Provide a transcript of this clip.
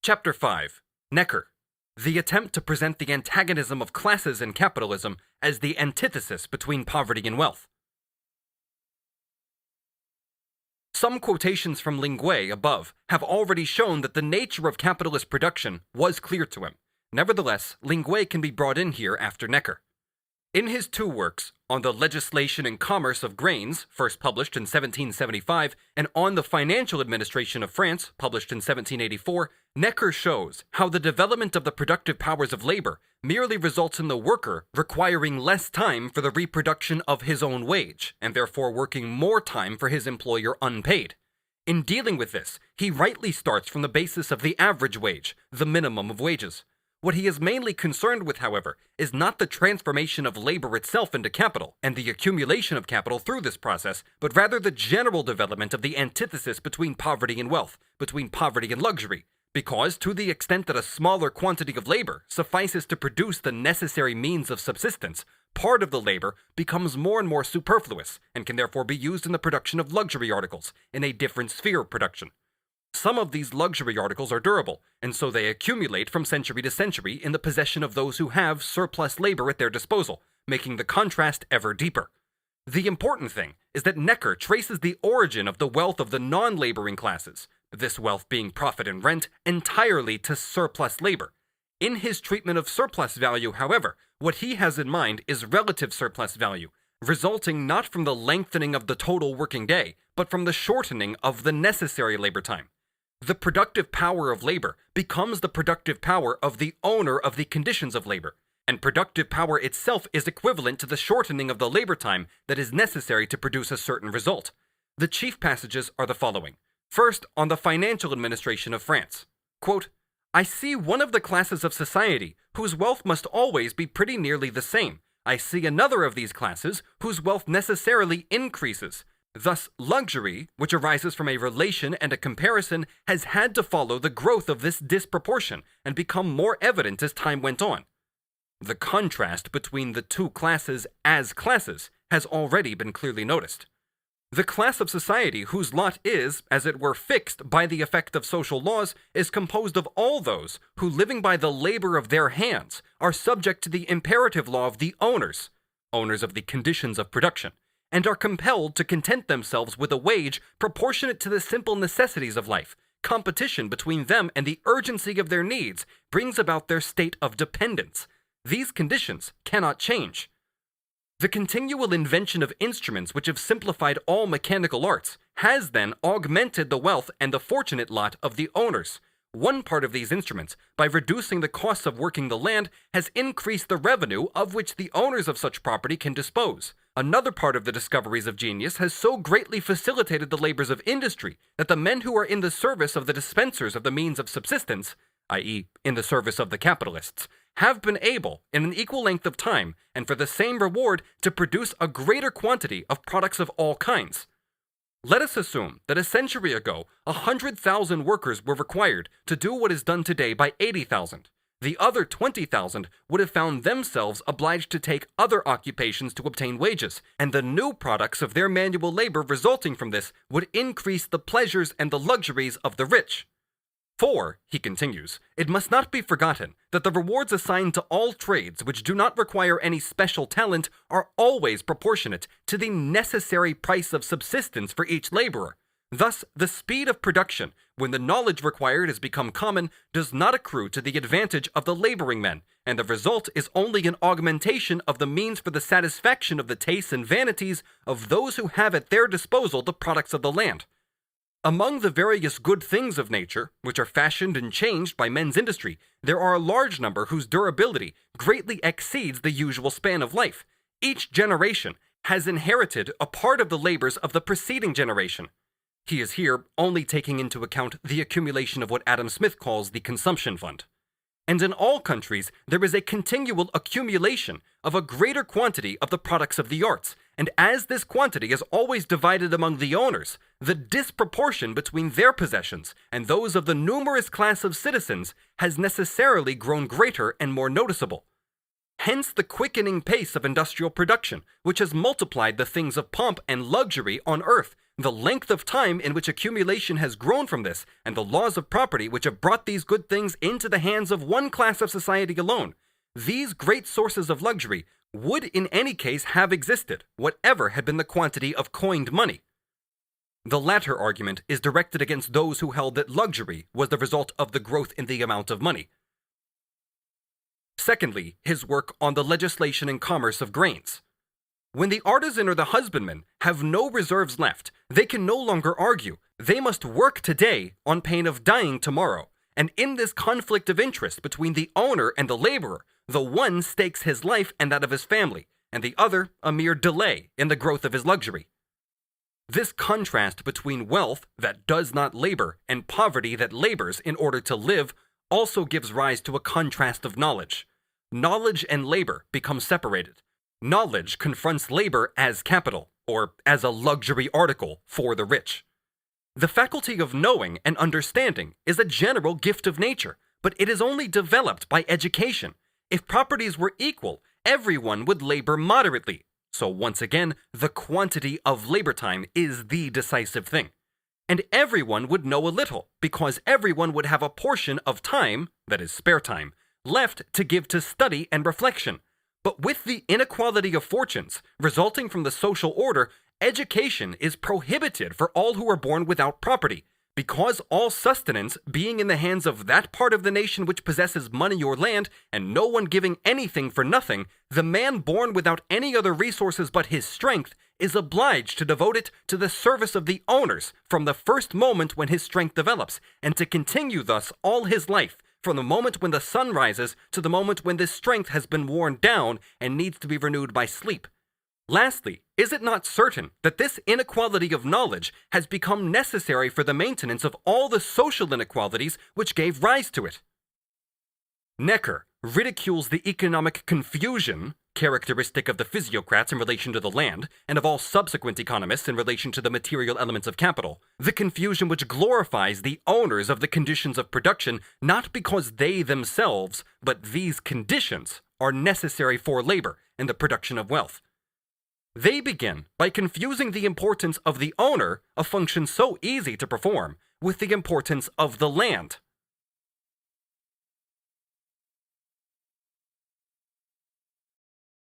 Chapter 5. Necker. The attempt to present the antagonism of classes in capitalism as the antithesis between poverty and wealth. Some quotations from Linguet above have already shown that the nature of capitalist production was clear to him. Nevertheless, Linguet can be brought in here after Necker. In his two works, On the Legislation and Commerce of Grains, first published in 1775, and On the Financial Administration of France, published in 1784, Necker shows how the development of the productive powers of labor merely results in the worker requiring less time for the reproduction of his own wage, and therefore working more time for his employer unpaid. In dealing with this, he rightly starts from the basis of the average wage, the minimum of wages. What he is mainly concerned with, however, is not the transformation of labor itself into capital and the accumulation of capital through this process, but rather the general development of the antithesis between poverty and wealth, between poverty and luxury, because to the extent that a smaller quantity of labor suffices to produce the necessary means of subsistence, part of the labor becomes more and more superfluous and can therefore be used in the production of luxury articles in a different sphere of production. Some of these luxury articles are durable, and so they accumulate from century to century in the possession of those who have surplus labor at their disposal, making the contrast ever deeper. The important thing is that Necker traces the origin of the wealth of the non-laboring classes, this wealth being profit and rent, entirely to surplus labor. In his treatment of surplus value, however, what he has in mind is relative surplus value, resulting not from the lengthening of the total working day, but from the shortening of the necessary labor time. The productive power of labor becomes the productive power of the owner of the conditions of labor, and productive power itself is equivalent to the shortening of the labor time that is necessary to produce a certain result. The chief passages are the following. First, on the financial administration of France. Quote, I see one of the classes of society whose wealth must always be pretty nearly the same. I see another of these classes whose wealth necessarily increases. Thus, luxury, which arises from a relation and a comparison, has had to follow the growth of this disproportion and become more evident as time went on. The contrast between the two classes as classes has already been clearly noticed. The class of society whose lot is, as it were, fixed by the effect of social laws is composed of all those who, living by the labor of their hands, are subject to the imperative law of the owners of the conditions of production, and are compelled to content themselves with a wage proportionate to the simple necessities of life. Competition between them and the urgency of their needs brings about their state of dependence. These conditions cannot change. The continual invention of instruments which have simplified all mechanical arts has then augmented the wealth and the fortunate lot of the owners. One part of these instruments, by reducing the costs of working the land, has increased the revenue of which the owners of such property can dispose. Another part of the discoveries of genius has so greatly facilitated the labors of industry that the men who are in the service of the dispensers of the means of subsistence, i.e., in the service of the capitalists, have been able, in an equal length of time, and for the same reward, to produce a greater quantity of products of all kinds. Let us assume that a century ago, 100,000 workers were required to do what is done today by 80,000. The other 20,000 would have found themselves obliged to take other occupations to obtain wages, and the new products of their manual labor resulting from this would increase the pleasures and the luxuries of the rich. For, he continues, it must not be forgotten that the rewards assigned to all trades which do not require any special talent are always proportionate to the necessary price of subsistence for each laborer. Thus, the speed of production, when the knowledge required has become common, does not accrue to the advantage of the laboring men, and the result is only an augmentation of the means for the satisfaction of the tastes and vanities of those who have at their disposal the products of the land. Among the various good things of nature, which are fashioned and changed by men's industry, there are a large number whose durability greatly exceeds the usual span of life. Each generation has inherited a part of the labors of the preceding generation. He is here only taking into account the accumulation of what Adam Smith calls the consumption fund. And in all countries, there is a continual accumulation of a greater quantity of the products of the arts, and as this quantity is always divided among the owners, the disproportion between their possessions and those of the numerous class of citizens has necessarily grown greater and more noticeable. Hence the quickening pace of industrial production, which has multiplied the things of pomp and luxury on earth, the length of time in which accumulation has grown from this, and the laws of property which have brought these good things into the hands of one class of society alone, these great sources of luxury would in any case have existed, whatever had been the quantity of coined money. The latter argument is directed against those who held that luxury was the result of the growth in the amount of money. Secondly, his work on the legislation and commerce of grains. When the artisan or the husbandman have no reserves left, they can no longer argue. They must work today on pain of dying tomorrow. And in this conflict of interest between the owner and the laborer, the one stakes his life and that of his family, and the other a mere delay in the growth of his luxury. This contrast between wealth that does not labor and poverty that labors in order to live also gives rise to a contrast of knowledge. Knowledge and labor become separated. Knowledge confronts labor as capital, or as a luxury article for the rich. The faculty of knowing and understanding is a general gift of nature, but it is only developed by education. If properties were equal, everyone would labor moderately. So once again, the quantity of labor time is the decisive thing. And everyone would know a little, because everyone would have a portion of time, that is spare time, left to give to study and reflection. But with the inequality of fortunes resulting from the social order, education is prohibited for all who are born without property, because all sustenance being in the hands of that part of the nation which possesses money or land, and no one giving anything for nothing, the man born without any other resources but his strength is obliged to devote it to the service of the owners from the first moment when his strength develops, and to continue thus all his life, from the moment when the sun rises to the moment when this strength has been worn down and needs to be renewed by sleep. Lastly, is it not certain that this inequality of knowledge has become necessary for the maintenance of all the social inequalities which gave rise to it? Necker ridicules the economic confusion characteristic of the physiocrats in relation to the land, and of all subsequent economists in relation to the material elements of capital, the confusion which glorifies the owners of the conditions of production, not because they themselves, but these conditions, are necessary for labor and the production of wealth. They begin by confusing the importance of the owner, a function so easy to perform, with the importance of the land,